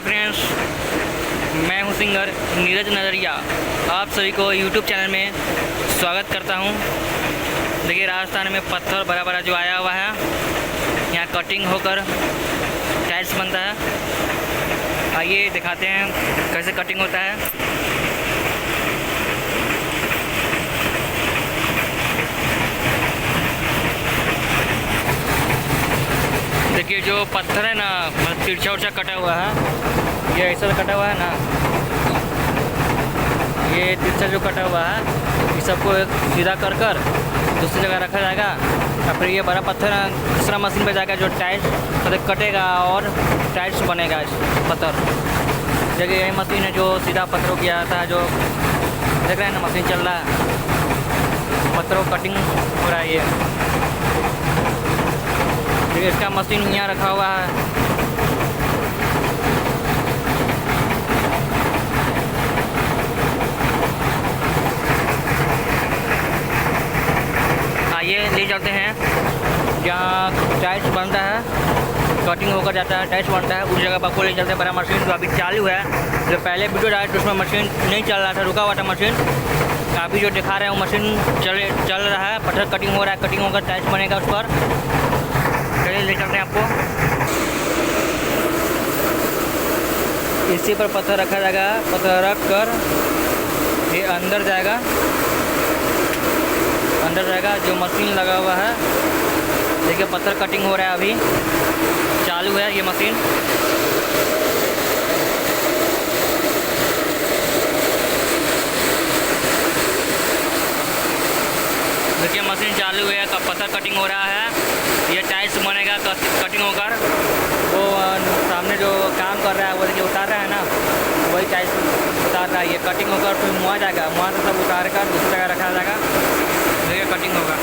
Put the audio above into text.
Friends, मैं हूं singer Neeraj नजरिया। आप सभी को यूट्यूब चैनल में स्वागत करता हूं। देखिए राजस्थान में पत्थर बड़ा बड़ा जो आया हुआ है, यहाँ कटिंग होकर टाइल्स बनता है। आइए दिखाते हैं कैसे कटिंग होता है। देखिए जो पत्थर है ना, मतलब तिरछा उर्छा कटा हुआ है, ये ऐसा कटा हुआ है ना, ये तिरछा जो कटा हुआ है, इस सबको सीधा कर कर दूसरी जगह रखा जाएगा। और फिर ये बड़ा पत्थर दूसरा मशीन पे जाएगा जो टाइल्स मतलब कटेगा और टाइल्स बनेगा। इस पत्थर देखिए यही मशीन है जो सीधा पत्थरों की आता है, जो देख रहे हैं ना मशीन चल रहा है, पत्थरों कटिंग हो रहा है। ये देखिए इसका मशीन यहाँ रखा हुआ है। आइए ले चलते हैं जहाँ टाइल्स बनता है, कटिंग होकर जाता है, टाइल्स बनता है, उस जगह पर ले चलते हैं। बड़ा मशीन तो अभी चालू है। जो पहले वीडियो डाला तो उसमें मशीन नहीं चल रहा था, रुका हुआ था मशीन। अभी जो दिखा रहे हैं वो मशीन चल रहा है, पत्थर कटिंग हो रहा है, कटिंग होकर टाइल्स बनेगा उस पर। चलिए ले चलते हैं आपको। इसी पर पत्थर रखा जाएगा, पत्थर रख कर ये अंदर जाएगा, जो मशीन लगा हुआ है। देखिए पत्थर कटिंग हो रहा है, अभी चालू है ये मशीन। देखिए मशीन चालू है, पत्थर कटिंग हो रहा है। ये टाइल्स बनेगा कटिंग होकर। वो सामने जो काम कर रहा है वो देखिए उतार रहा है ना, वही टाइल्स उतार रहा है। ये कटिंग होकर फिर मुआ जाएगा, मुआ से सब उतार कर दूसरी जगह रखा जाएगा। देखिए कटिंग होगा।